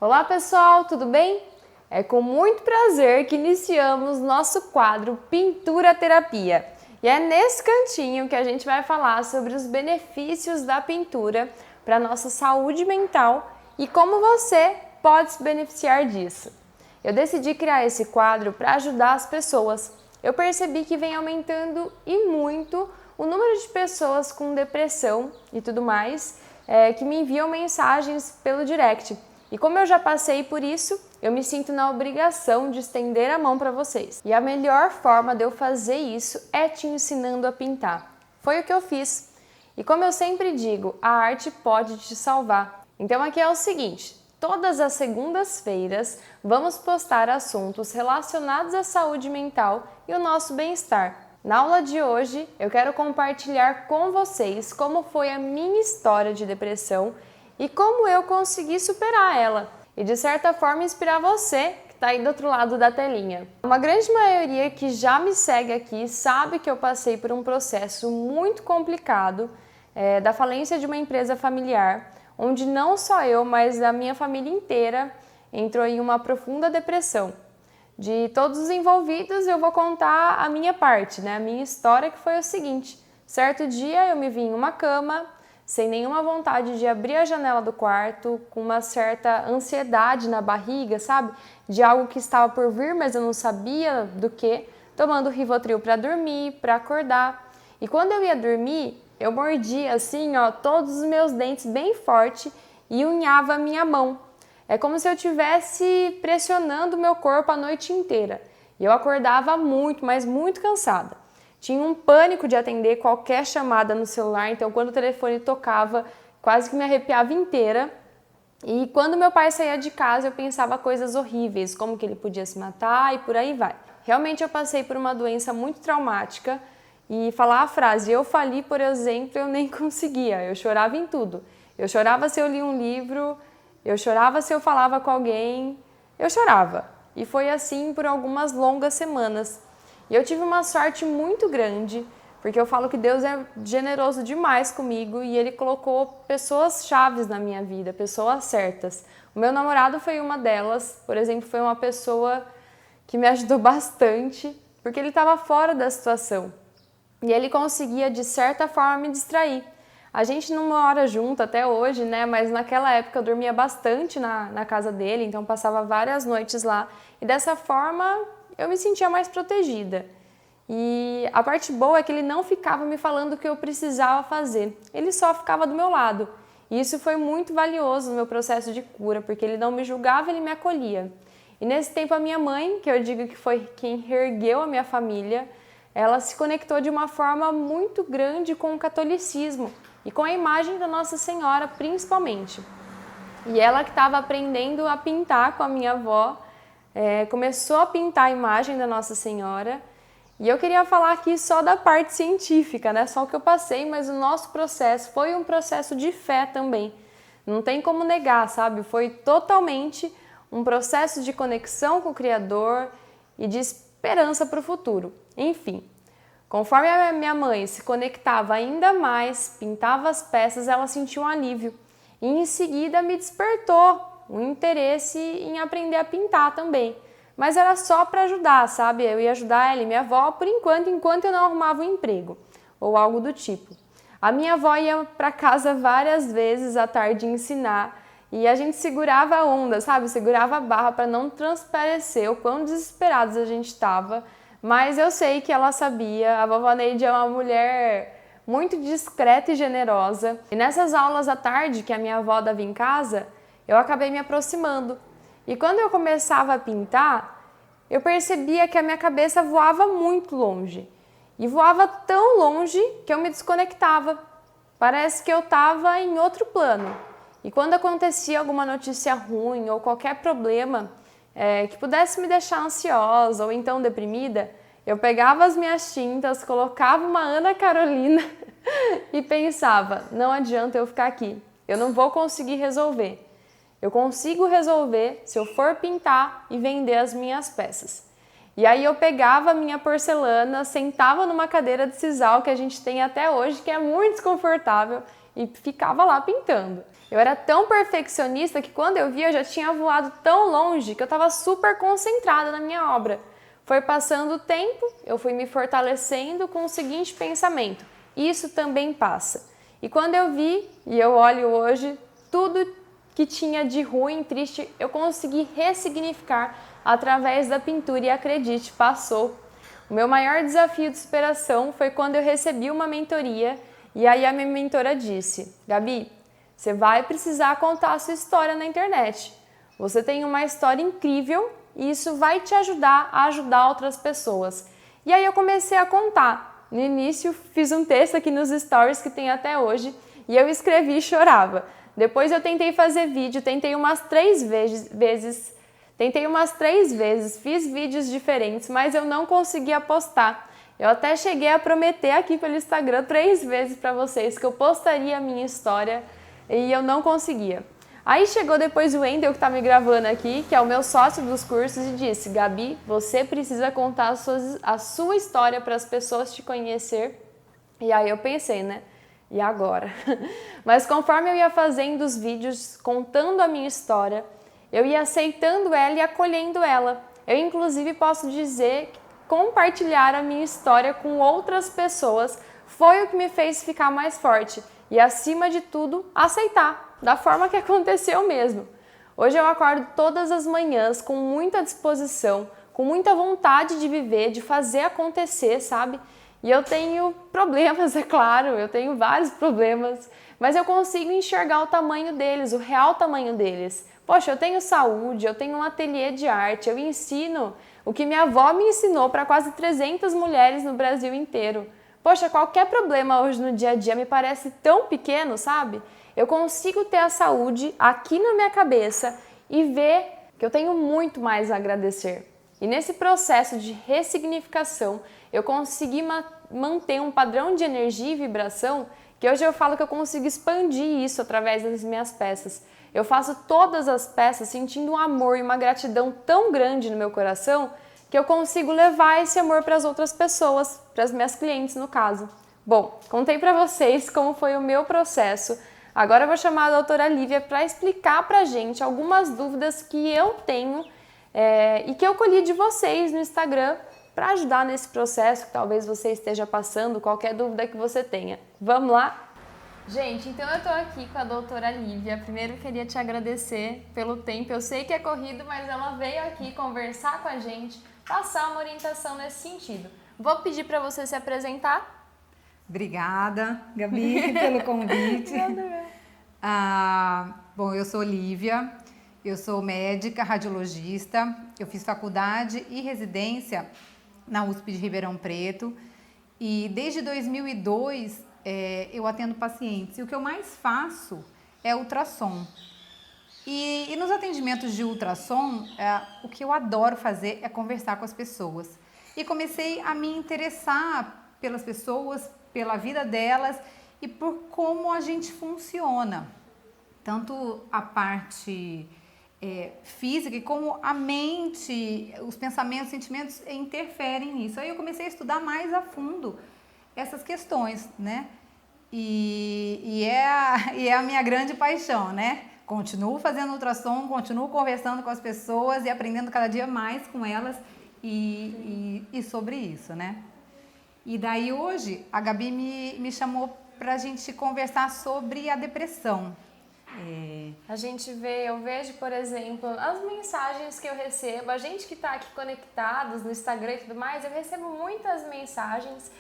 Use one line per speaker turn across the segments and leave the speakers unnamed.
Olá pessoal, tudo bem? É com muito prazer que iniciamos nosso quadro Pintura Terapia. E é nesse cantinho que a gente vai falar sobre os benefícios da pintura para a nossa saúde mental e como você pode se beneficiar disso. Eu decidi criar esse quadro para ajudar as pessoas. Eu percebi que vem aumentando e muito o número de pessoas com depressão e tudo mais que me enviam mensagens pelo direct. E como eu já passei por isso, eu me sinto na obrigação de estender a mão para vocês. E a melhor forma de eu fazer isso é te ensinando a pintar. Foi o que eu fiz. E como eu sempre digo, a arte pode te salvar. Então aqui é o seguinte, todas as segundas-feiras vamos postar assuntos relacionados à saúde mental e o nosso bem-estar. Na aula de hoje, eu quero compartilhar com vocês como foi a minha história de depressão e como eu consegui superar ela e, de certa forma, inspirar você que está aí do outro lado da telinha. Uma grande maioria que já me segue aqui sabe que eu passei por um processo muito complicado da falência de uma empresa familiar, onde não só eu, mas a minha família inteira entrou em uma profunda depressão. De todos os envolvidos, eu vou contar a minha parte, a minha história, que foi o seguinte. Certo dia eu me vi em uma cama, sem nenhuma vontade de abrir a janela do quarto, com uma certa ansiedade na barriga, sabe? De algo que estava por vir, mas eu não sabia do que, tomando Rivotril para dormir, para acordar. E quando eu ia dormir, eu mordia assim, todos os meus dentes bem forte e unhava a minha mão. É como se eu estivesse pressionando o meu corpo a noite inteira. E eu acordava muito, mas muito cansada. Tinha um pânico de atender qualquer chamada no celular, então quando o telefone tocava, quase que me arrepiava inteira. E quando meu pai saía de casa, eu pensava coisas horríveis, como que ele podia se matar e por aí vai. Realmente eu passei por uma doença muito traumática e falar a frase "eu fali", por exemplo, eu nem conseguia. Eu chorava em tudo. Eu chorava se eu lia um livro, eu chorava se eu falava com alguém, eu chorava. E foi assim por algumas longas semanas. E eu tive uma sorte muito grande, porque eu falo que Deus é generoso demais comigo e Ele colocou pessoas chaves na minha vida, pessoas certas. O meu namorado foi uma delas, por exemplo, foi uma pessoa que me ajudou bastante, porque ele estava fora da situação. E ele conseguia, de certa forma, me distrair. A gente não mora junto até hoje, mas naquela época eu dormia bastante na casa dele, então passava várias noites lá. E dessa forma eu me sentia mais protegida. E a parte boa é que ele não ficava me falando o que eu precisava fazer, ele só ficava do meu lado. E isso foi muito valioso no meu processo de cura, porque ele não me julgava, ele me acolhia. E nesse tempo a minha mãe, que eu digo que foi quem reergueu a minha família, ela se conectou de uma forma muito grande com o catolicismo e com a imagem da Nossa Senhora principalmente. E ela que estava aprendendo a pintar com a minha avó, começou a pintar a imagem da Nossa Senhora. E eu queria falar aqui só da parte científica, só o que eu passei, mas o nosso processo foi um processo de fé também. Não tem como negar, sabe? Foi totalmente um processo de conexão com o Criador e de esperança para o futuro. Enfim, conforme a minha mãe se conectava ainda mais, pintava as peças, ela sentiu um alívio. E em seguida me despertou um interesse em aprender a pintar também. Mas era só para ajudar, sabe? Eu ia ajudar ela e minha avó por enquanto eu não arrumava um emprego ou algo do tipo. A minha avó ia para casa várias vezes à tarde ensinar e a gente segurava a onda, sabe? Segurava a barra para não transparecer o quão desesperados a gente estava. Mas eu sei que ela sabia. A vovó Neide é uma mulher muito discreta e generosa. E nessas aulas à tarde que a minha avó dava em casa, eu acabei me aproximando. E quando eu começava a pintar, eu percebia que a minha cabeça voava muito longe. E voava tão longe que eu me desconectava. Parece que eu estava em outro plano. E quando acontecia alguma notícia ruim ou qualquer problema que pudesse me deixar ansiosa ou então deprimida, eu pegava as minhas tintas, colocava uma Ana Carolina e pensava, não adianta eu ficar aqui, eu não vou conseguir resolver. Eu consigo resolver se eu for pintar e vender as minhas peças. E aí eu pegava a minha porcelana, sentava numa cadeira de sisal que a gente tem até hoje, que é muito desconfortável, e ficava lá pintando. Eu era tão perfeccionista que quando eu vi eu já tinha voado tão longe que eu estava super concentrada na minha obra. Foi passando o tempo, eu fui me fortalecendo com o seguinte pensamento: isso também passa. E quando eu vi, e eu olho hoje, tudo que tinha de ruim, triste, eu consegui ressignificar através da pintura e acredite, passou. O meu maior desafio de superação foi quando eu recebi uma mentoria e aí a minha mentora disse: Gabi, você vai precisar contar a sua história na internet. Você tem uma história incrível e isso vai te ajudar a ajudar outras pessoas. E aí eu comecei a contar. No início fiz um texto aqui nos stories que tem até hoje e eu escrevi e chorava. Depois eu tentei fazer vídeo, tentei umas três vezes, fiz vídeos diferentes, mas eu não conseguia postar. Eu até cheguei a prometer aqui pelo Instagram 3 vezes para vocês que eu postaria a minha história e eu não conseguia. Aí chegou depois o Wendel, que está me gravando aqui, que é o meu sócio dos cursos, e disse: Gabi, você precisa contar a sua história para as pessoas te conhecer. E aí eu pensei, né? E agora? Mas conforme eu ia fazendo os vídeos, contando a minha história, eu ia aceitando ela e acolhendo ela. Eu, inclusive, posso dizer que compartilhar a minha história com outras pessoas foi o que me fez ficar mais forte. E, acima de tudo, aceitar, da forma que aconteceu mesmo. Hoje eu acordo todas as manhãs com muita disposição, com muita vontade de viver, de fazer acontecer, sabe? E eu tenho problemas, é claro, eu tenho vários problemas, mas eu consigo enxergar o tamanho deles, o real tamanho deles. Poxa, eu tenho saúde, eu tenho um ateliê de arte, eu ensino o que minha avó me ensinou para quase 300 mulheres no Brasil inteiro. Poxa, qualquer problema hoje no dia a dia me parece tão pequeno, sabe? Eu consigo ter a saúde aqui na minha cabeça e ver que eu tenho muito mais a agradecer. E nesse processo de ressignificação, eu consegui manter um padrão de energia e vibração que hoje eu falo que eu consigo expandir isso através das minhas peças. Eu faço todas as peças sentindo um amor e uma gratidão tão grande no meu coração que eu consigo levar esse amor para as outras pessoas, para as minhas clientes no caso. Bom, contei para vocês como foi o meu processo. Agora eu vou chamar a doutora Lívia para explicar para a gente algumas dúvidas que eu tenho e que eu colhi de vocês no Instagram para ajudar nesse processo que talvez você esteja passando, qualquer dúvida que você tenha. Vamos lá? Gente, então eu tô aqui com a doutora Lívia. Primeiro queria te agradecer pelo tempo. Eu sei que é corrido, mas ela veio aqui conversar com a gente, passar uma orientação nesse sentido. Vou pedir para você se apresentar.
Obrigada, Gabi, pelo convite. Bom, eu sou Lívia, eu sou médica, radiologista, eu fiz faculdade e residência na USP de Ribeirão Preto e desde 2002 eu atendo pacientes e o que eu mais faço é ultrassom. E nos atendimentos de ultrassom, o que eu adoro fazer é conversar com as pessoas. E comecei a me interessar pelas pessoas, pela vida delas e por como a gente funciona. Tanto a parte física e como a mente, os pensamentos, os sentimentos interferem nisso. Aí eu comecei a estudar mais a fundo essas questões, né? E é a minha grande paixão, né? Continuo fazendo ultrassom, continuo conversando com as pessoas e aprendendo cada dia mais com elas e sobre isso, né? E daí hoje a Gabi me chamou pra gente conversar sobre a depressão.
Eu vejo, por exemplo, as mensagens que eu recebo, a gente que está aqui conectados no Instagram e tudo mais, eu recebo muitas mensagens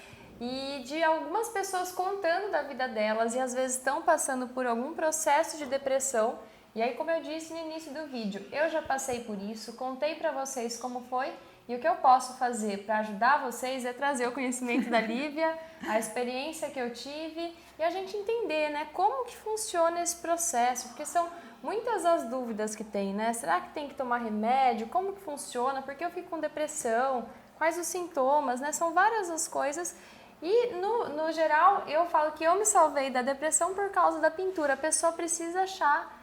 e de algumas pessoas contando da vida delas e às vezes estão passando por algum processo de depressão. E aí, como eu disse no início do vídeo, eu já passei por isso, contei para vocês como foi e o que eu posso fazer para ajudar vocês é trazer o conhecimento da Lívia, a experiência que eu tive e a gente entender, né, como que funciona esse processo, porque são muitas as dúvidas que tem, né? Será que tem que tomar remédio? Como que funciona? Por que eu fico com depressão? Quais os sintomas, né? São várias as coisas. E, no geral, eu falo que eu me salvei da depressão por causa da pintura. A pessoa precisa achar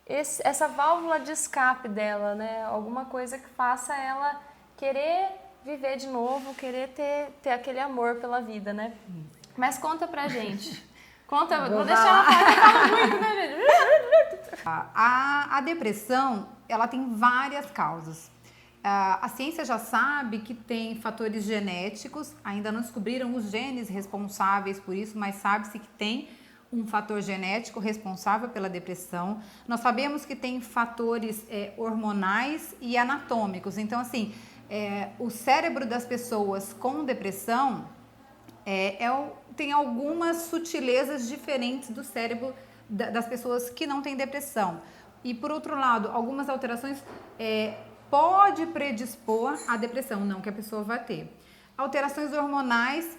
essa válvula de escape dela, né? Alguma coisa que faça ela querer viver de novo, querer ter aquele amor pela vida, né? Mas conta pra gente, Conta, vou deixar ela falar, que eu falo muito, né, gente?
A depressão, ela tem várias causas. A ciência já sabe que tem fatores genéticos, ainda não descobriram os genes responsáveis por isso, mas sabe-se que tem um fator genético responsável pela depressão. Nós sabemos que tem fatores hormonais e anatômicos. Então, assim, o cérebro das pessoas com depressão tem algumas sutilezas diferentes do cérebro das pessoas que não têm depressão. E, por outro lado, algumas alterações pode predispor à depressão, não que a pessoa vá ter. Alterações hormonais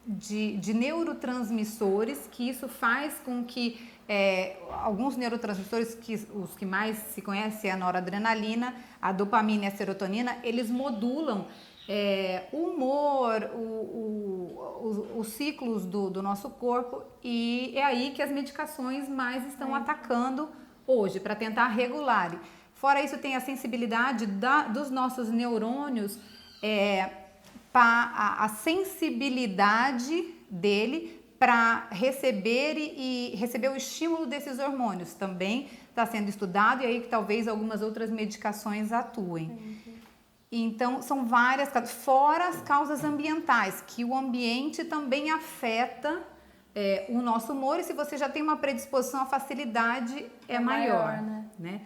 de neurotransmissores, que isso faz com que alguns neurotransmissores, os que mais se conhecem é a noradrenalina, a dopamina e a serotonina, eles modulam o humor, os ciclos do nosso corpo, e é aí que as medicações mais estão atacando hoje, para tentar regular. Fora isso, tem a sensibilidade dos nossos neurônios, a sensibilidade dele para receber o estímulo desses hormônios. Também está sendo estudado, e aí que talvez algumas outras medicações atuem. Então, são várias causas, fora as causas ambientais, que o ambiente também afeta o nosso humor, e se você já tem uma predisposição, a facilidade é maior, né?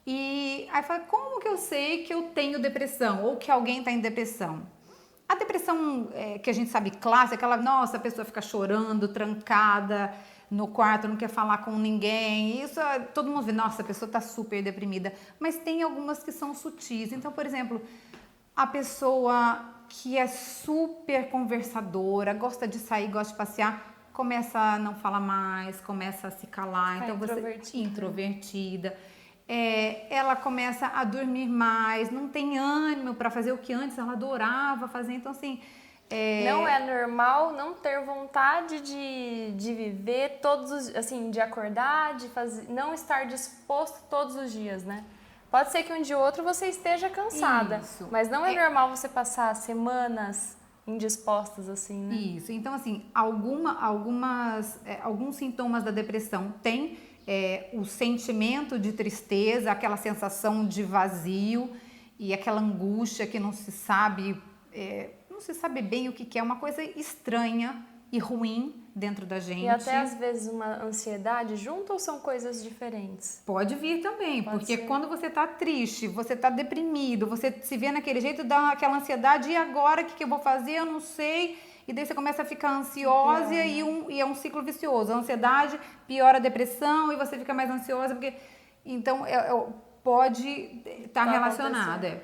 E aí fala, como que eu sei que eu tenho depressão, ou que alguém está em depressão? A depressão que a gente sabe clássica, aquela, nossa, a pessoa fica chorando, trancada no quarto, não quer falar com ninguém, isso todo mundo vê, nossa, a pessoa está super deprimida, mas tem algumas que são sutis. Então, por exemplo, a pessoa que é super conversadora, gosta de sair, gosta de passear, começa a não falar mais, começa a se calar, então você introvertida. Ela começa a dormir mais, não tem ânimo para fazer o que antes ela adorava fazer, então assim...
Não é normal não ter vontade de viver todos os... assim, de acordar, de fazer, não estar disposto todos os dias, né? Pode ser que um dia ou outro você esteja cansada, mas não é normal você passar semanas indispostas assim, né?
Isso, então assim, alguns sintomas da depressão tem o sentimento de tristeza, aquela sensação de vazio e aquela angústia que não se sabe bem o que é, uma coisa estranha e ruim dentro da gente.
E até às vezes uma ansiedade junto, ou são coisas diferentes?
Pode vir também, porque quando você tá triste, você tá deprimido, você se vê naquele jeito, dá aquela ansiedade, e agora o que eu vou fazer? Eu não sei. E daí você começa a ficar ansiosa e é um ciclo vicioso. A ansiedade piora a depressão e você fica mais ansiosa, porque então pode estar relacionado.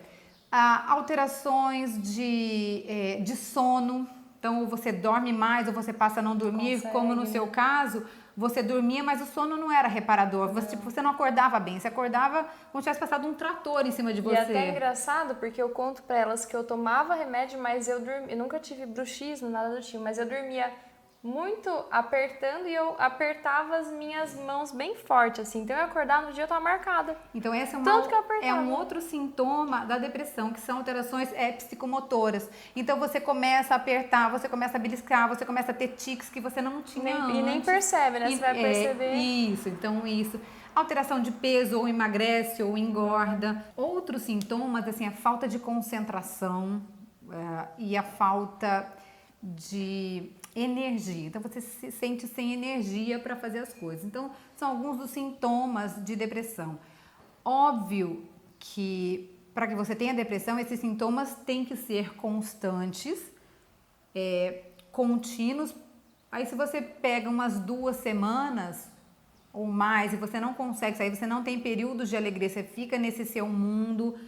Alterações de sono, então você dorme mais ou você passa a não dormir, como no seu caso, você dormia, mas o sono não era reparador, você não acordava bem, você acordava como se tivesse passado um trator em cima de você.
E até é engraçado, porque eu conto pra elas que eu tomava remédio, mas eu nunca tive bruxismo, nada do tipo, mas eu dormia muito apertando e eu apertava as minhas mãos bem forte, assim. Então eu acordava no dia, eu tava marcada.
Então essa
é
um outro sintoma da depressão, que são alterações psicomotoras. Então você começa a apertar, você começa a beliscar, você começa a ter tiques que você não tinha antes.
E nem percebe, né? Você vai perceber.
Isso. Alteração de peso, ou emagrece ou engorda. Outros sintomas, assim, a falta de concentração e a falta de energia. Então você se sente sem energia para fazer as coisas. Então são alguns dos sintomas de depressão. Óbvio que para que você tenha depressão, esses sintomas têm que ser constantes, contínuos. Aí se você pega umas 2 semanas ou mais e você não consegue sair, você não tem períodos de alegria, você fica nesse seu mundo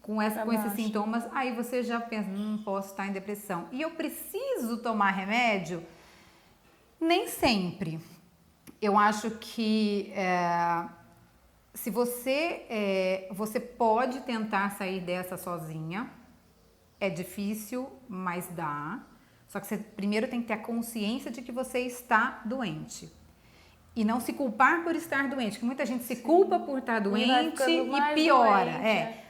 com esses sintomas, aí você já pensa, não posso estar em depressão. E eu preciso tomar remédio? Nem sempre. Eu acho que se você pode tentar sair dessa sozinha, é difícil, mas dá. Só que você primeiro tem que ter a consciência de que você está doente. E não se culpar por estar doente, que muita gente se culpa por estar doente e piora.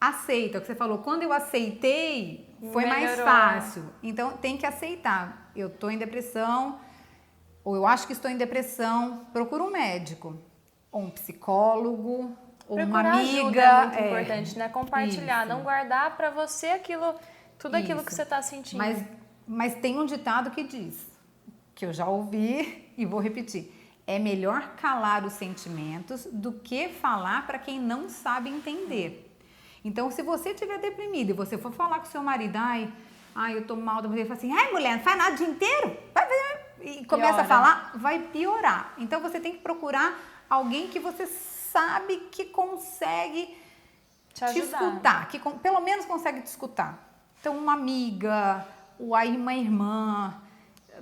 Aceita, o que você falou, quando eu aceitei, foi mais fácil. Então tem que aceitar. eu tô em depressão, ou eu acho que estou em depressão, procura um médico, ou um psicólogo, ou uma
Procurar
amiga.
ajuda é muito importante, né? Compartilhar,
Isso.
não guardar pra você tudo aquilo que
Isso.
você tá sentindo.
Mas tem um ditado que diz, que eu já ouvi e vou repetir. É melhor calar os sentimentos do que falar para quem não sabe entender. Então, se você estiver deprimido e você for falar com seu marido, ai, eu tô mal, ele fala assim, ai, mulher, não faz nada o dia inteiro? E começa
Piora.
a falar, vai piorar. Então, você tem que procurar alguém que você sabe que consegue te escutar, que pelo menos consegue te escutar. Então, uma amiga, ou aí uma irmã,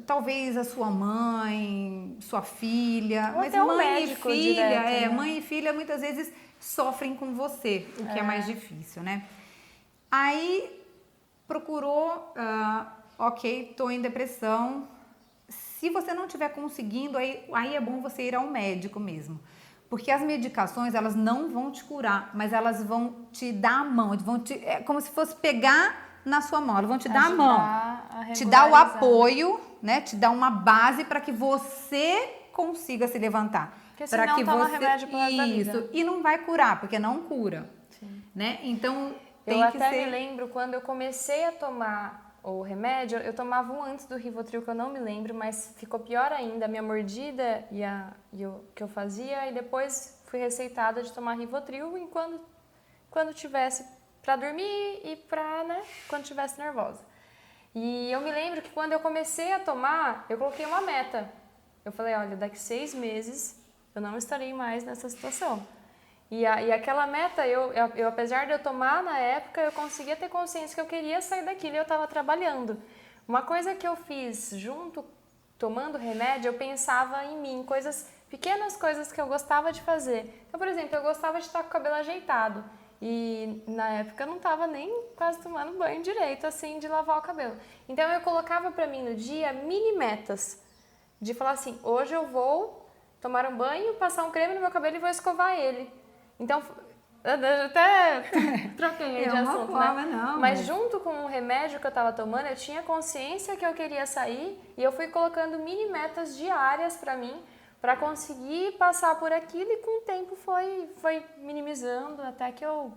talvez a sua mãe, sua filha,
Ou
mas
até um
mãe e
médico
filha,
direto, né?
mãe e filha muitas vezes sofrem com você, o que é mais difícil, né? Aí procurou, ok, tô em depressão. Se você não estiver conseguindo, aí é bom você ir ao médico mesmo. Porque as medicações, elas não vão te curar, mas elas vão te dar a mão, é como se fosse pegar na sua mão, elas vão te dar a mão, te dar o apoio, né? Te dar uma base para que você consiga se levantar.
Porque senão
que
toma
você
remédio pro resto da vida.
Isso, e não vai curar, porque não cura. Sim. Né? Então, tem
eu
que
até
ser...
me lembro quando eu comecei a tomar o remédio, eu tomava um antes do Rivotril, que eu não me lembro, mas ficou pior ainda, a minha mordida e o que eu fazia, e depois fui receitada de tomar Rivotril quando tivesse para dormir e para, né, quando tivesse nervosa. E eu me lembro que quando eu comecei a tomar, eu coloquei uma meta. Eu falei, olha, daqui 6 meses eu não estarei mais nessa situação. E aquela meta, eu, apesar de eu tomar na época, eu conseguia ter consciência que eu queria sair daquilo e eu estava trabalhando. Uma coisa que eu fiz junto, tomando remédio, eu pensava em mim, pequenas coisas que eu gostava de fazer. Então, por exemplo, eu gostava de estar com o cabelo ajeitado. E na época eu não estava nem quase tomando banho direito, assim, de lavar o cabelo. Então eu colocava para mim no dia mini metas. De falar assim, hoje eu vou tomar um banho, passar um creme no meu cabelo e vou escovar ele. Então, eu até troquei de assunto,
forma,
né?
não,
mas junto com o remédio que eu estava tomando, eu tinha consciência que eu queria sair e eu fui colocando mini metas diárias para mim, para conseguir passar por aquilo e com o tempo foi minimizando até que eu...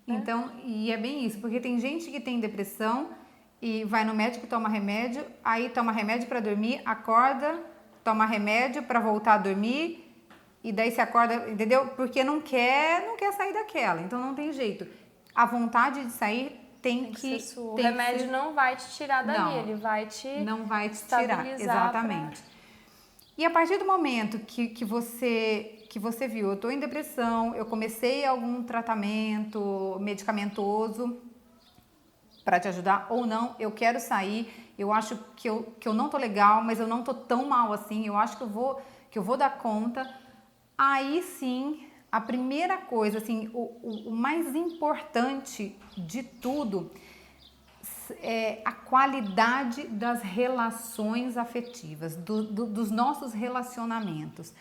Então, e é bem isso, porque tem gente que tem depressão e vai no médico, toma remédio, aí toma remédio para dormir, acorda, toma remédio para voltar a dormir e daí se acorda, entendeu? Porque não quer sair daquela, então não tem jeito. A vontade de sair tem que
ser sua. O remédio não vai te tirar dali, ele vai te
não vai te tirar, exatamente. E a partir do momento que você viu, eu estou em depressão, eu comecei algum tratamento medicamentoso para te ajudar ou não, eu quero sair, eu acho que eu não tô legal, mas eu não tô tão mal assim, eu acho que eu vou dar conta. Aí sim, a primeira coisa, assim, o mais importante de tudo é a qualidade das relações afetivas, dos nossos relacionamentos.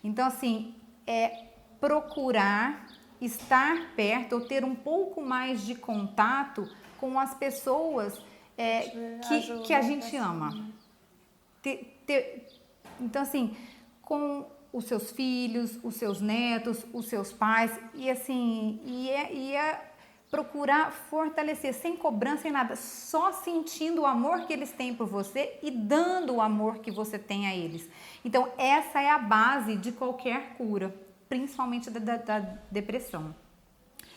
Então, assim, é procurar estar perto ou ter um pouco mais de contato com as pessoas que a gente ama. Então, assim, com os seus filhos, os seus netos, os seus pais, e assim, procurar fortalecer, sem cobrança, sem nada, só sentindo o amor que eles têm por você e dando o amor que você tem a eles. Então, essa é a base de qualquer cura, principalmente da depressão.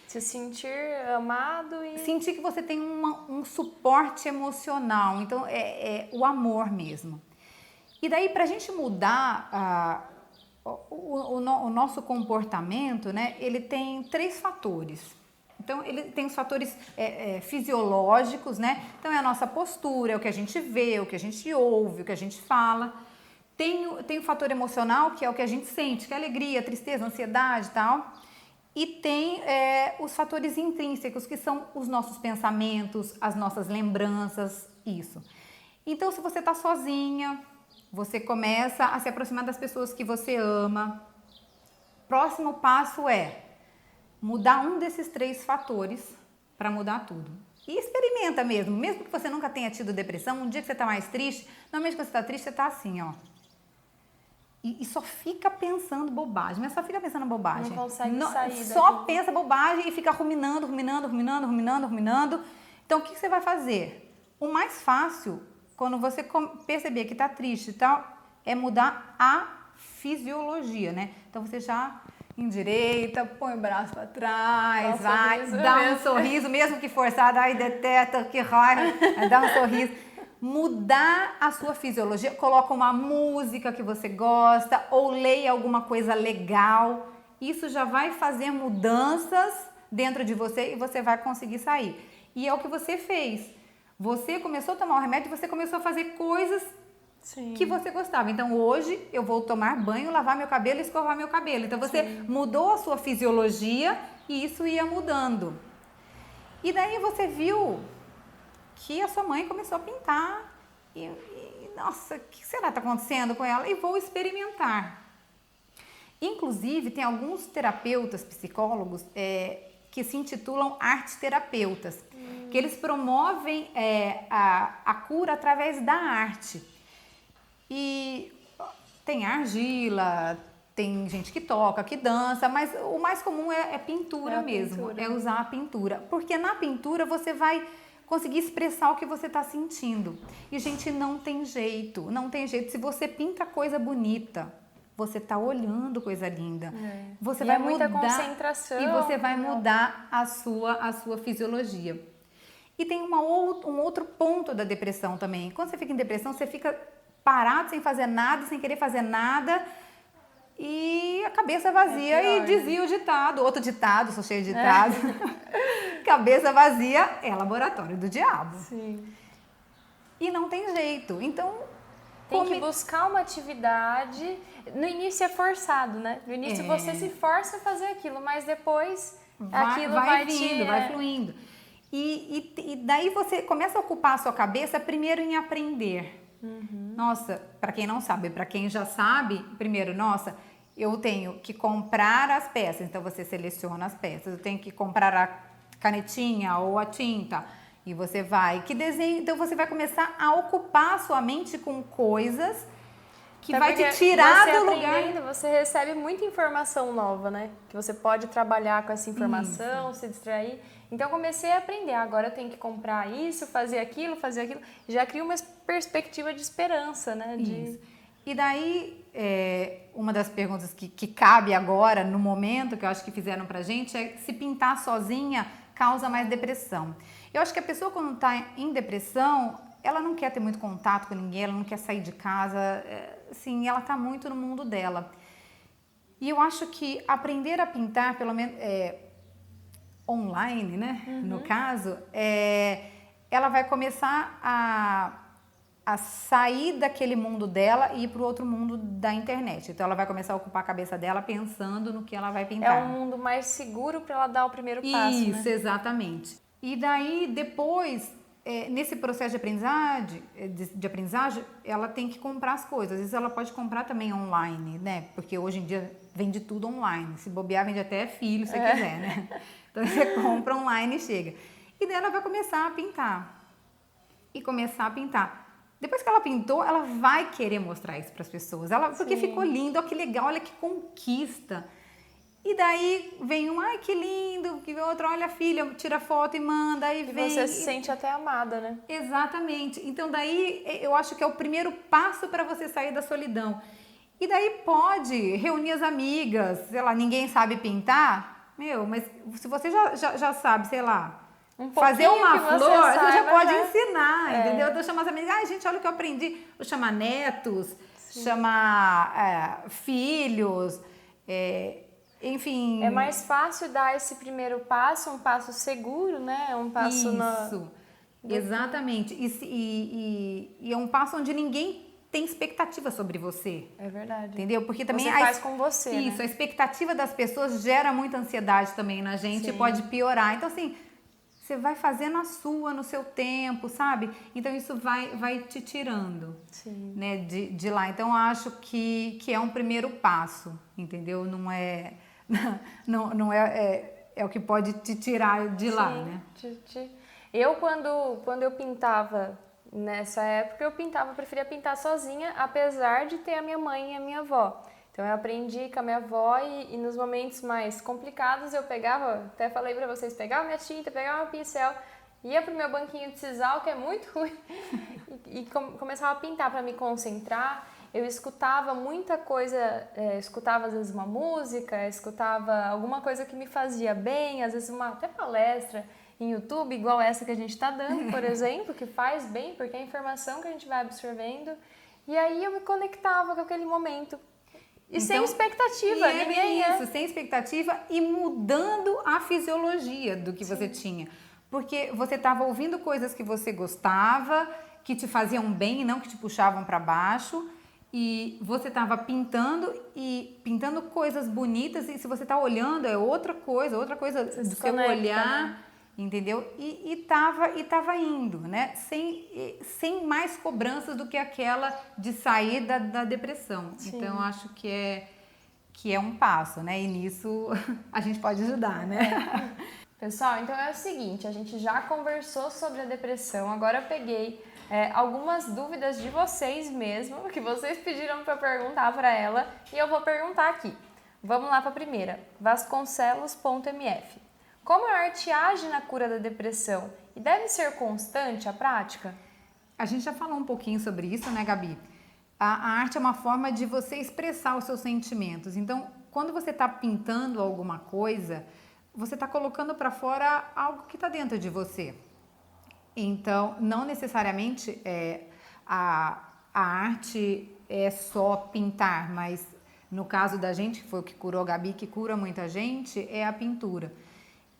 Se sentir amado e...
sentir que você tem um suporte emocional, então é o amor mesmo. E daí, para a gente mudar o nosso comportamento, né, ele tem 3 fatores. Então, ele tem os fatores fisiológicos, né? Então, é a nossa postura, é o que a gente vê, o que a gente ouve, o que a gente fala. Tem o fator emocional, que é o que a gente sente, que é alegria, tristeza, ansiedade e tal. E tem os fatores intrínsecos, que são os nossos pensamentos, as nossas lembranças, isso. Então, se você está sozinha, você começa a se aproximar das pessoas que você ama. Próximo passo é mudar um desses 3 fatores para mudar tudo. E experimenta mesmo que você nunca tenha tido depressão, um dia que você está mais triste, normalmente quando você está triste, você está assim, ó. E só fica pensando bobagem, mas só fica pensando bobagem.
Não consegue sair
só
daquilo.
pensa bobagem e fica ruminando. Então, o que você vai fazer? O mais fácil, quando você perceber que está triste e tal, é mudar a fisiologia, né? Então, você já endireita, põe o braço para trás, dá um sorriso, mesmo que forçado, ai, detesta, que raiva, dá um sorriso. Mudar a sua fisiologia, coloca uma música que você gosta ou leia alguma coisa legal. Isso já vai fazer mudanças dentro de você e você vai conseguir sair. E é o que você fez. Você começou a tomar o remédio e você começou a fazer coisas que você gostava. Então hoje eu vou tomar banho, lavar meu cabelo e escovar meu cabelo. Então você mudou a sua fisiologia e isso ia mudando. E daí você viu que a sua mãe começou a pintar e nossa, o que será que está acontecendo com ela? E vou experimentar. Inclusive, tem alguns terapeutas, psicólogos, que se intitulam arte-terapeutas, que eles promovem a cura através da arte. E tem argila, tem gente que toca, que dança, mas o mais comum é pintura mesmo, é usar a pintura. Porque na pintura você vai conseguir expressar o que você está sentindo. E, gente, não tem jeito. Se você pinta coisa bonita, você está olhando coisa linda. Você vai mudar,
muita concentração.
E você vai mudar a sua fisiologia. E tem um outro ponto da depressão também. Quando você fica em depressão, você fica parado, sem fazer nada, sem querer fazer nada, e a cabeça vazia e dizia o ditado. Outro ditado, sou cheia de ditado. Cabeça vazia é laboratório do diabo.
Sim.
E não tem jeito. Então,
tem que buscar uma atividade. No início é forçado, né? No início você se força a fazer aquilo, mas depois aquilo vai
vindo, vai fluindo. E daí você começa a ocupar a sua cabeça primeiro em aprender. Nossa, para quem não sabe, para quem já sabe, primeiro, nossa, eu tenho que comprar as peças, então você seleciona as peças, eu tenho que comprar a canetinha ou a tinta, e você vai, que desenho, então você vai começar a ocupar a sua mente com coisas que vai te tirar do lugar.
Você recebe muita informação nova, né? Que você pode trabalhar com essa informação, se distrair. Então, eu comecei a aprender. Agora eu tenho que comprar isso, fazer aquilo. Já cria uma perspectiva de esperança, né?
Isso. E daí, uma das perguntas que cabe agora, no momento, que eu acho que fizeram pra gente, é se pintar sozinha causa mais depressão. Eu acho que a pessoa, quando está em depressão, ela não quer ter muito contato com ninguém, ela não quer sair de casa, assim, ela está muito no mundo dela. E eu acho que aprender a pintar, pelo menos online, né, no caso, ela vai começar a sair daquele mundo dela e ir para o outro mundo da internet. Então, ela vai começar a ocupar a cabeça dela pensando no que ela vai pintar.
É um mundo mais seguro para ela dar o primeiro passo,
Isso,
né?
Exatamente. E daí, depois, nesse processo de aprendizagem, ela tem que comprar as coisas. Às vezes ela pode comprar também online, né? Porque hoje em dia vende tudo online. Se bobear, vende até filho, se você quiser, né? Então, você compra online e chega. E daí ela vai começar a pintar. E começar a pintar. Depois que ela pintou, ela vai querer mostrar isso para as pessoas. Porque ficou lindo, olha que legal, olha que conquista. E daí vem um, ai que lindo, que outro, olha filha, tira foto e manda, aí vem.
Você se sente até amada, né?
Exatamente. Então daí eu acho que é o primeiro passo para você sair da solidão. E daí pode reunir as amigas, sei lá, ninguém sabe pintar, mas se você já sabe, sei lá, fazer uma flor, você já pode ensinar, entendeu? Então chama as amigas, ai gente, olha o que eu aprendi. Vou chamar netos, chamar filhos, enfim.
É mais fácil dar esse primeiro passo, um passo seguro, né? Um passo
Isso, exatamente. E é um passo onde ninguém tem expectativa sobre você.
É verdade.
Entendeu? Porque também
você faz com você,
isso,
né?
A expectativa das pessoas gera muita ansiedade também na gente e pode piorar. Então, assim, você vai fazendo a sua, no seu tempo, sabe? Então, isso vai te tirando, né, de lá. Então, eu acho que é um primeiro passo, entendeu? Não é o que pode te tirar de lá, né?
Quando eu pintava nessa época, eu preferia pintar sozinha, apesar de ter a minha mãe e a minha avó. Então eu aprendi com a minha avó e nos momentos mais complicados eu pegava, até falei pra vocês, pegava minha tinta, pegava meu pincel, ia pro meu banquinho de sisal, que é muito ruim, começava a pintar para me concentrar. Eu escutava muita coisa, escutava às vezes uma música, escutava alguma coisa que me fazia bem, às vezes até palestra em YouTube, igual essa que a gente está dando, por exemplo, que faz bem, porque é a informação que a gente vai absorvendo. E aí eu me conectava com aquele momento. E então, sem expectativa, ninguém
isso, sem expectativa e mudando a fisiologia do que você tinha. Porque você estava ouvindo coisas que você gostava, que te faziam bem, não que te puxavam para baixo. E você estava pintando coisas bonitas, e se você está olhando é outra coisa do seu olhar, né? Entendeu? E tava indo, né? Sem mais cobranças do que aquela de sair da depressão. Sim. Então, eu acho que é um passo, né? E nisso a gente pode ajudar, né?
Pessoal, então é o seguinte, a gente já conversou sobre a depressão, agora eu peguei algumas dúvidas de vocês mesmo, que vocês pediram para perguntar para ela, e eu vou perguntar aqui. Vamos lá para a primeira, Vasconcelos.mf. Como a arte age na cura da depressão? E deve ser constante a prática?
A gente já falou um pouquinho sobre isso, né, Gabi? A arte é uma forma de você expressar os seus sentimentos. Então, quando você está pintando alguma coisa, você está colocando para fora algo que está dentro de você. Então, não necessariamente a arte é só pintar, mas no caso da gente, que foi o que curou a Gabi, que cura muita gente, é a pintura.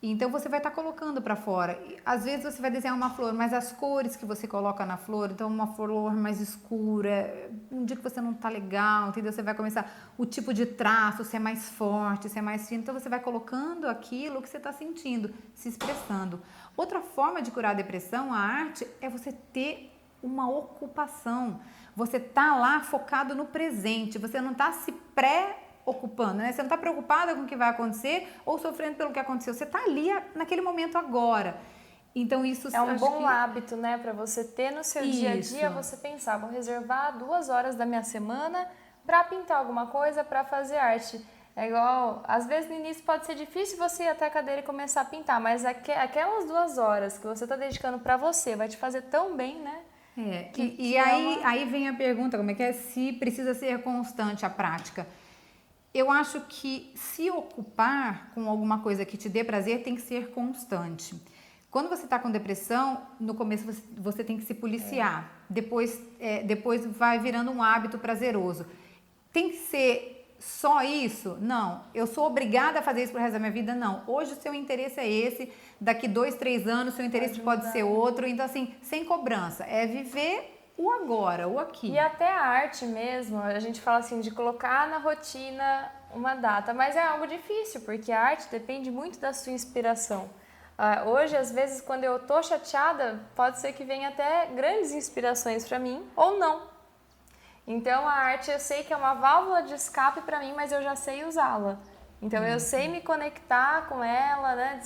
Então, você vai estar colocando para fora. Às vezes, você vai desenhar uma flor, mas as cores que você coloca na flor, então uma flor mais escura, um dia que você não está legal, entendeu? Você vai começar o tipo de traço, se é mais forte, se é mais fino. Então, você vai colocando aquilo que você está sentindo, se expressando. Outra forma de curar a depressão, a arte, é você ter uma ocupação. Você tá lá focado no presente, você não está se ocupando, né? Você não está preocupada com o que vai acontecer ou sofrendo pelo que aconteceu. Você está ali naquele momento agora. Então isso
é um bom hábito, né? Para você ter no seu dia a dia, você pensar, vou reservar 2 horas da minha semana para pintar alguma coisa, para fazer arte. É igual, às vezes no início pode ser difícil você ir até a cadeira e começar a pintar, mas aquelas 2 horas que você está dedicando para você vai te fazer tão bem, né?
Aí vem a pergunta, como é que é? Se precisa ser constante a prática. Eu acho que se ocupar com alguma coisa que te dê prazer tem que ser constante. Quando você está com depressão, no começo você tem que se policiar. Depois vai virando um hábito prazeroso. Tem que ser só isso? Não. Eu sou obrigada a fazer isso pro resto da minha vida? Não. Hoje o seu interesse é esse, daqui 2, 3 anos o seu interesse pode ser outro. Então, assim, sem cobrança. É viver o agora, o aqui.
E até a arte mesmo, a gente fala assim, de colocar na rotina uma data, mas é algo difícil, porque a arte depende muito da sua inspiração. Hoje, às vezes, quando eu tô chateada, pode ser que venha até grandes inspirações para mim, ou não. Então, a arte eu sei que é uma válvula de escape para mim, mas eu já sei usá-la. Então, eu sei me conectar com ela, né?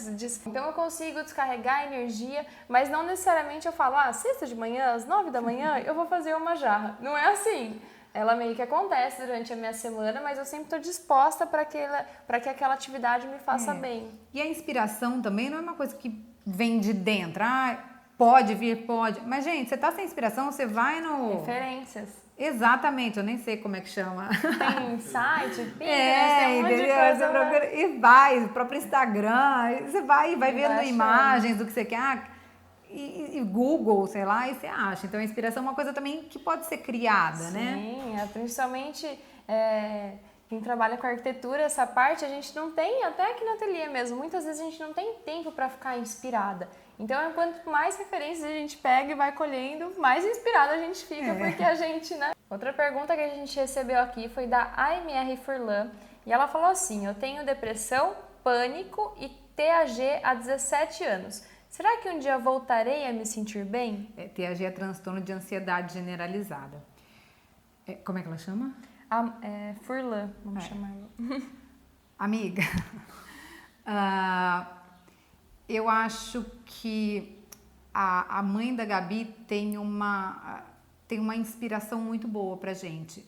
Então, eu consigo descarregar energia, mas não necessariamente eu falo, sexta de manhã, às 9 da manhã, eu vou fazer uma jarra. Não é assim. Ela meio que acontece durante a minha semana, mas eu sempre estou disposta para que aquela atividade me faça bem.
E a inspiração também não é uma coisa que vem de dentro. Pode vir, pode. Mas, gente, você tá sem inspiração, você vai no...
Referências.
Exatamente, eu nem sei como é que chama.
Tem site, Pinterest, tem um monte de coisa.
Procura, e vai, o próprio Instagram, você vai vendo imagens do que você quer, e Google, sei lá, e você acha. Então a inspiração é uma coisa também que pode ser criada, né?
Sim, principalmente quem trabalha com arquitetura, essa parte a gente não tem, até aqui no ateliê mesmo, muitas vezes a gente não tem tempo para ficar inspirada. Então, quanto mais referências a gente pega e vai colhendo, mais inspirada a gente fica, porque a gente, né? Outra pergunta que a gente recebeu aqui foi da AMR Furlan, e ela falou assim, eu tenho depressão, pânico e TAG há 17 anos. Será que um dia voltarei a me sentir bem?
TAG é transtorno de ansiedade generalizada. Como é que ela chama?
Furlan, vamos chamar ela.
Amiga, eu acho que a mãe da Gabi tem uma inspiração muito boa pra gente.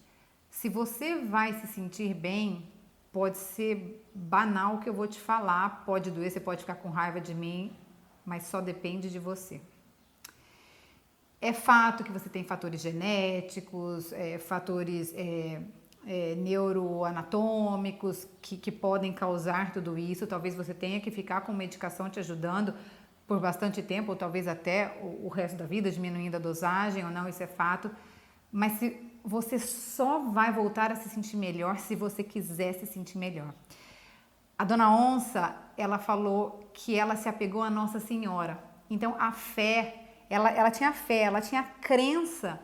Se você vai se sentir bem, pode ser banal o que eu vou te falar, pode doer, você pode ficar com raiva de mim, mas só depende de você. É fato que você tem fatores genéticos, fatores neuroanatômicos que podem causar tudo isso. Talvez você tenha que ficar com medicação te ajudando por bastante tempo, ou talvez até o resto da vida, diminuindo a dosagem ou não, isso é fato. Mas você só vai voltar a se sentir melhor se você quiser se sentir melhor. A dona Onça, ela falou que ela se apegou à Nossa Senhora. Então, a fé, ela tinha fé, ela tinha crença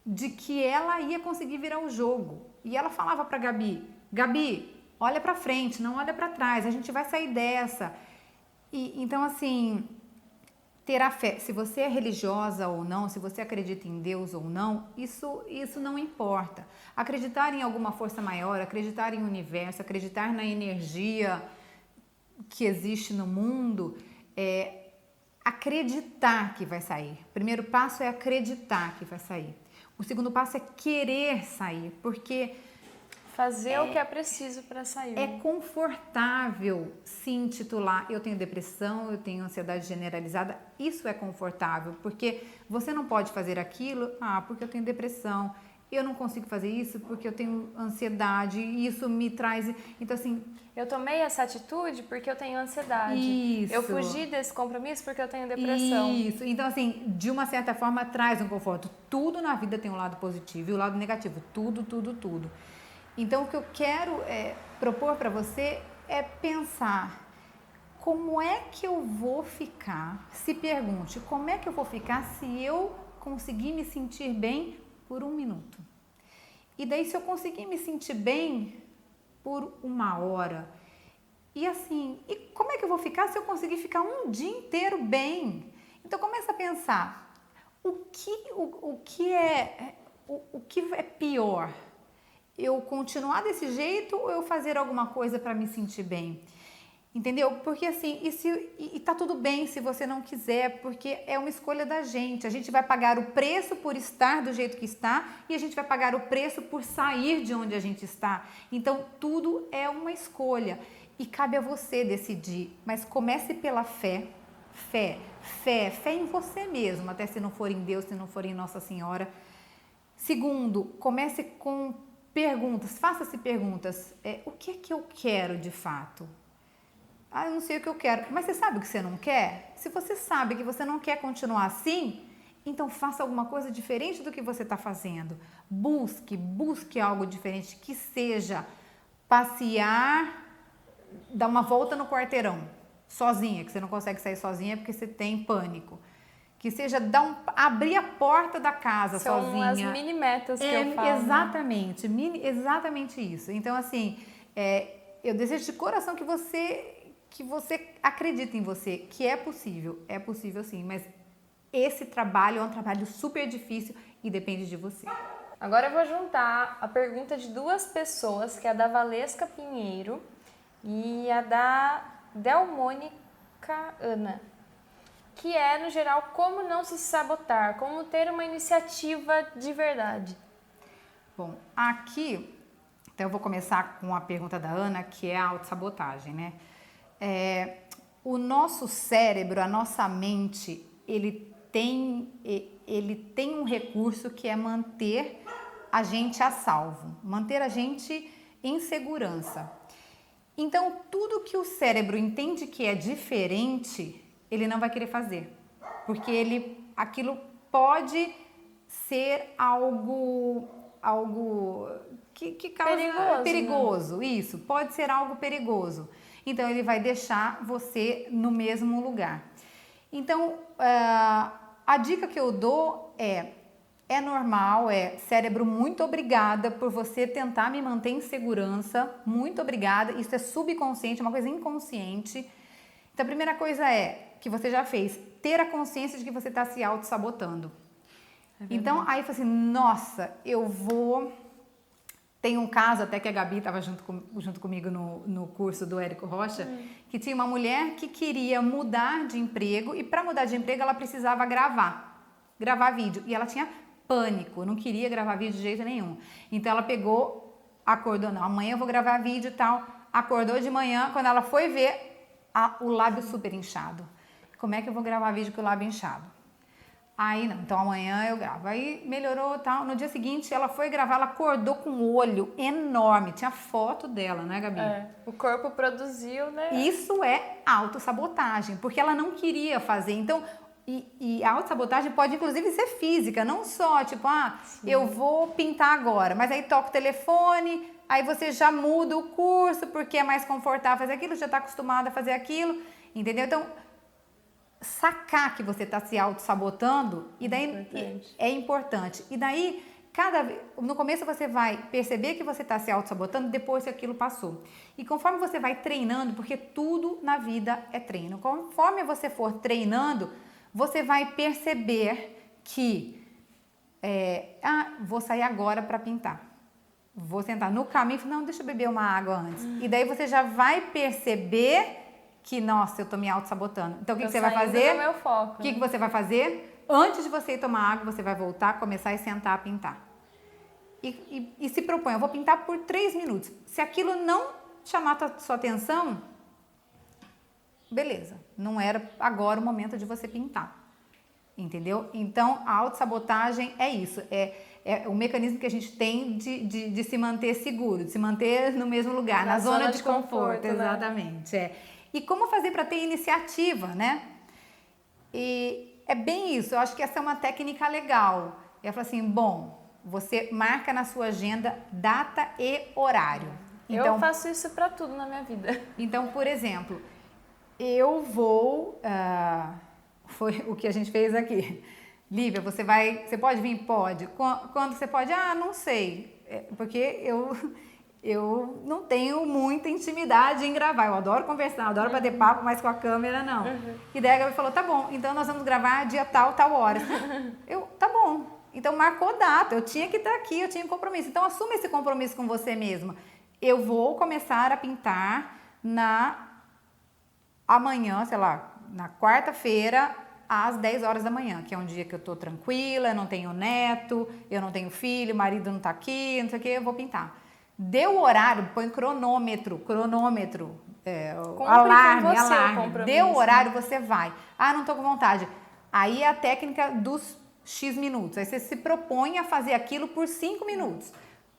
de que ela ia conseguir virar o jogo. E ela falava para Gabi, olha para frente, não olha para trás, a gente vai sair dessa. Então, assim, ter a fé, se você é religiosa ou não, se você acredita em Deus ou não, isso não importa. Acreditar em alguma força maior, acreditar em universo, acreditar na energia que existe no mundo, acreditar que vai sair. O primeiro passo é acreditar que vai sair. O segundo passo é querer sair, porque
fazer o que é preciso para sair.
É confortável se intitular eu tenho depressão, eu tenho ansiedade generalizada. Isso é confortável, porque você não pode fazer aquilo, porque eu tenho depressão. Eu não consigo fazer isso porque eu tenho ansiedade e isso me traz... Então, assim...
Eu tomei essa atitude porque eu tenho ansiedade.
Isso.
Eu fugi desse compromisso porque eu tenho depressão.
Isso. Então, assim, de uma certa forma, traz um conforto. Tudo na vida tem um lado positivo e o lado negativo. Tudo. Então, o que eu quero propor para você é pensar como é que eu vou ficar, se pergunte, como é que eu vou ficar se eu conseguir me sentir bem por 1 minuto? E daí, se eu conseguir me sentir bem por 1 hora? E assim, e como é que eu vou ficar se eu conseguir ficar um dia inteiro bem? Então, começa a pensar, o que é pior? Eu continuar desse jeito ou eu fazer alguma coisa para me sentir bem? Entendeu? Porque assim, e tá tudo bem se você não quiser, porque é uma escolha da gente. A gente vai pagar o preço por estar do jeito que está e a gente vai pagar o preço por sair de onde a gente está. Então, tudo é uma escolha e cabe a você decidir. Mas comece pela fé. Fé em você mesmo, até se não for em Deus, se não for em Nossa Senhora. Segundo, comece com perguntas, faça-se perguntas. O que é que eu quero de fato? Eu não sei o que eu quero. Mas você sabe o que você não quer? Se você sabe que você não quer continuar assim, então faça alguma coisa diferente do que você está fazendo. Busque algo diferente, que seja passear, dar uma volta no quarteirão, sozinha, que você não consegue sair sozinha porque você tem pânico. Que seja abrir a porta da casa sozinha.
São as mini metas que eu falo.
Exatamente, exatamente isso. Então, assim, eu desejo de coração que você acredite em você, que é possível sim, mas esse trabalho é um trabalho super difícil e depende de você.
Agora eu vou juntar a pergunta de 2 pessoas, que é a da Valesca Pinheiro e a da Delmônica Ana, que é, no geral, como não se sabotar, como ter uma iniciativa de verdade.
Bom, aqui, então eu vou começar com a pergunta da Ana, que é a autossabotagem, né? O nosso cérebro, a nossa mente, ele tem um recurso que é manter a gente a salvo, manter a gente em segurança. Então, tudo que o cérebro entende que é diferente, ele não vai querer fazer, porque aquilo pode ser algo que causa perigoso, né? Isso, pode ser algo perigoso. Então, ele vai deixar você no mesmo lugar. Então, a dica que eu dou é normal, cérebro, muito obrigada por você tentar me manter em segurança, muito obrigada, isso é subconsciente, é uma coisa inconsciente. Então, a primeira coisa que você já fez, ter a consciência de que você está se auto-sabotando. Então, aí eu falei assim, nossa, eu vou Tem um caso até que a Gabi estava junto comigo no curso do Érico Rocha, que tinha uma mulher que queria mudar de emprego e para mudar de emprego ela precisava gravar vídeo. E ela tinha pânico, não queria gravar vídeo de jeito nenhum. Então ela pegou, acordou, não, amanhã eu vou gravar vídeo e tal. Acordou de manhã, quando ela foi ver, o lábio super inchado. Como é que eu vou gravar vídeo com o lábio inchado? Aí não, então amanhã eu gravo. Aí melhorou e tal. No dia seguinte ela foi gravar, ela acordou com um olho enorme. Tinha foto dela, né, Gabi?
O corpo produziu, né?
Isso é autossabotagem, porque ela não queria fazer. Então, e a autossabotagem pode inclusive ser física, não só tipo, eu vou pintar agora, mas aí toca o telefone, aí você já muda o curso porque é mais confortável fazer aquilo, já está acostumado a fazer aquilo, entendeu? Então, sacar que você está se auto-sabotando e daí é importante. E daí, no começo você vai perceber que você está se auto-sabotando depois que aquilo passou. E conforme você vai treinando, porque tudo na vida é treino, conforme você for treinando, você vai perceber que vou sair agora para pintar. Vou sentar no caminho e falar, não, deixa eu beber uma água antes. E daí você já vai perceber que, nossa, eu tô me auto-sabotando. Então, o que você vai fazer?
Do meu foco,
o que você vai fazer? Antes de você ir tomar água, você vai voltar, começar e sentar a pintar. E se propõe, eu vou pintar por 3 minutos. Se aquilo não chamar a sua atenção, beleza. Não era agora o momento de você pintar. Entendeu? Então, a autossabotagem é isso. É o mecanismo que a gente tem de se manter seguro, de se manter no mesmo lugar, na zona de conforto. Exatamente, E como fazer para ter iniciativa, né? E é bem isso, eu acho que essa é uma técnica legal. Eu falo assim, bom, você marca na sua agenda data e horário. Então,
eu faço isso para tudo na minha vida.
Então, por exemplo, eu vou... foi o que a gente fez aqui. Lívia, você pode vir? Pode. Quando você pode? Não sei. Porque eu não tenho muita intimidade em gravar. Eu adoro conversar, adoro bater papo, mas com a câmera não. E daí a Gabi falou, tá bom, então nós vamos gravar dia tal hora. Tá bom. Então marcou data, eu tinha que estar aqui, eu tinha um compromisso. Então assuma esse compromisso com você mesma. Eu vou começar a pintar amanhã, sei lá, na quarta-feira, às 10 horas da manhã, que é um dia que eu tô tranquila, eu não tenho neto, eu não tenho filho, o marido não tá aqui, não sei o que, eu vou pintar. Deu o horário, põe cronômetro, alarme. Deu o horário, você vai. Não tô com vontade. Aí é a técnica dos X minutos. Aí você se propõe a fazer aquilo por 5 minutos.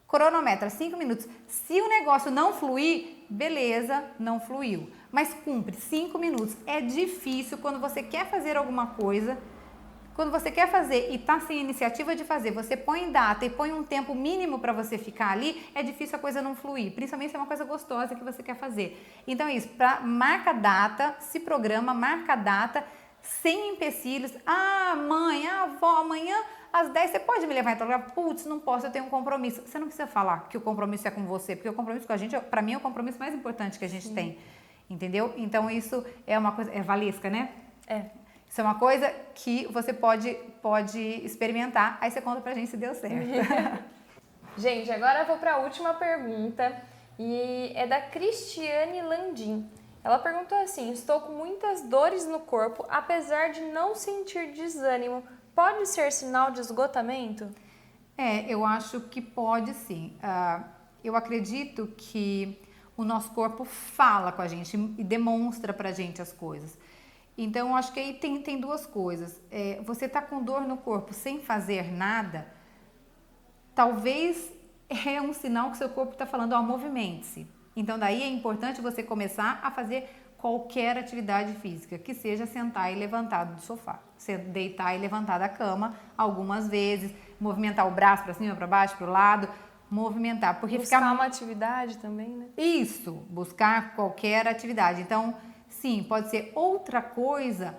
Cronometra 5 minutos. Se o negócio não fluir, beleza, não fluiu. Mas cumpre 5 minutos. É difícil quando você quer fazer alguma coisa, quando você quer fazer e está sem iniciativa de fazer, você põe data e põe um tempo mínimo para você ficar ali, é difícil a coisa não fluir. Principalmente se é uma coisa gostosa que você quer fazer. Então é isso, marca data, se programa, marca data, sem empecilhos. Mãe, avó, amanhã às 10 você pode me levar em tal lugar? Putz, não posso, eu tenho um compromisso. Você não precisa falar que o compromisso é com você, porque o compromisso com a gente, para mim, é o compromisso mais importante que a gente tem. Entendeu? Então isso é uma coisa, é valesca, né? Isso é uma coisa que você pode experimentar, aí você conta pra gente se deu certo.
Gente, agora eu vou para a última pergunta e é da Cristiane Landim. Ela perguntou assim, estou com muitas dores no corpo, apesar de não sentir desânimo, pode ser sinal de esgotamento?
Eu acho que pode sim. Eu acredito que o nosso corpo fala com a gente e demonstra pra gente as coisas. Então, eu acho que aí tem 2 coisas. Você tá com dor no corpo sem fazer nada, talvez é um sinal que seu corpo está falando, movimente-se. Então, daí é importante você começar a fazer qualquer atividade física, que seja sentar e levantar do sofá. Você deitar e levantar da cama algumas vezes, movimentar o braço para cima, para baixo, para o lado, movimentar. Porque
buscar uma atividade também, né?
Isso, buscar qualquer atividade. Então, sim, pode ser outra coisa.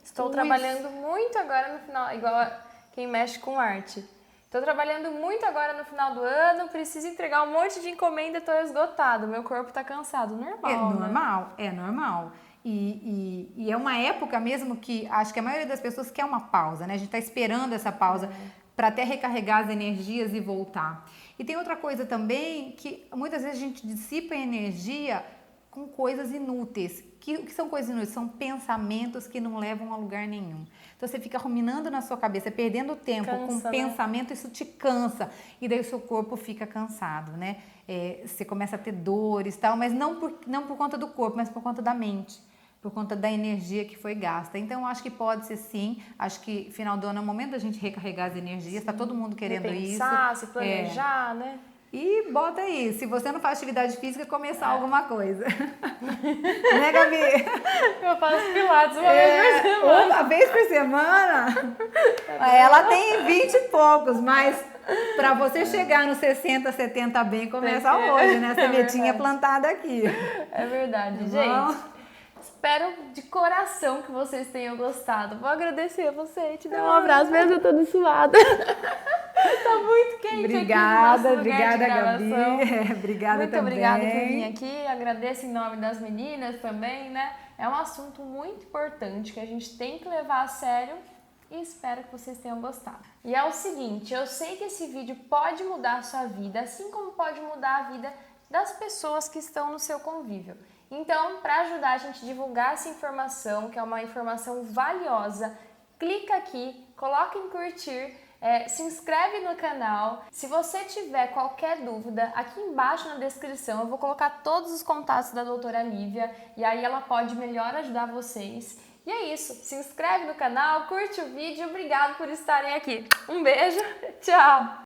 Estou trabalhando muito agora no final, igual quem mexe com arte. Estou trabalhando muito agora no final do ano, preciso entregar um monte de encomenda, estou esgotado, meu corpo está cansado. Normal,
É normal. E é uma época mesmo que acho que a maioria das pessoas quer uma pausa, né? A gente está esperando essa pausa. para até recarregar as energias e voltar. E tem outra coisa também, que muitas vezes a gente dissipa energia com coisas inúteis. Que são coisas inúteis? São pensamentos que não levam a lugar nenhum. Então você fica ruminando na sua cabeça, perdendo tempo com pensamento, isso te cansa. E daí o seu corpo fica cansado, né? Você começa a ter dores e tal, mas não por conta do corpo, mas por conta da mente. Por conta da energia que foi gasta. Então, acho que pode ser sim. Acho que final do ano é o momento da gente recarregar as energias. Está todo mundo querendo
Repensar,
isso.
Se planejar, né?
E bota aí, se você não faz atividade física, começar alguma coisa. Né, Gabi?
Eu faço pilates uma vez por semana.
Uma vez por semana? Ela tem 20 e poucos, mas para você chegar nos 60, 70 bem, começa hoje, né? Sementinha plantada aqui.
É verdade, gente. Espero de coração que vocês tenham gostado. Vou agradecer a você e te dar um abraço, mesmo eu tô suada. Tá muito quente
obrigada,
aqui no nosso lugar de
Gabi.
gravação.
Obrigada
muito
também.
obrigada por vir aqui. Agradeço em nome das meninas também, né? É um assunto muito importante que a gente tem que levar a sério e espero que vocês tenham gostado. E é o seguinte, eu sei que esse vídeo pode mudar a sua vida, assim como pode mudar a vida das pessoas que estão no seu convívio. Então, para ajudar a gente a divulgar essa informação, que é uma informação valiosa, clica aqui, coloca em curtir, se inscreve no canal. Se você tiver qualquer dúvida, aqui embaixo na descrição eu vou colocar todos os contatos da doutora Lívia e aí ela pode melhor ajudar vocês. E é isso, se inscreve no canal, curte o vídeo, obrigado por estarem aqui. Um beijo, tchau!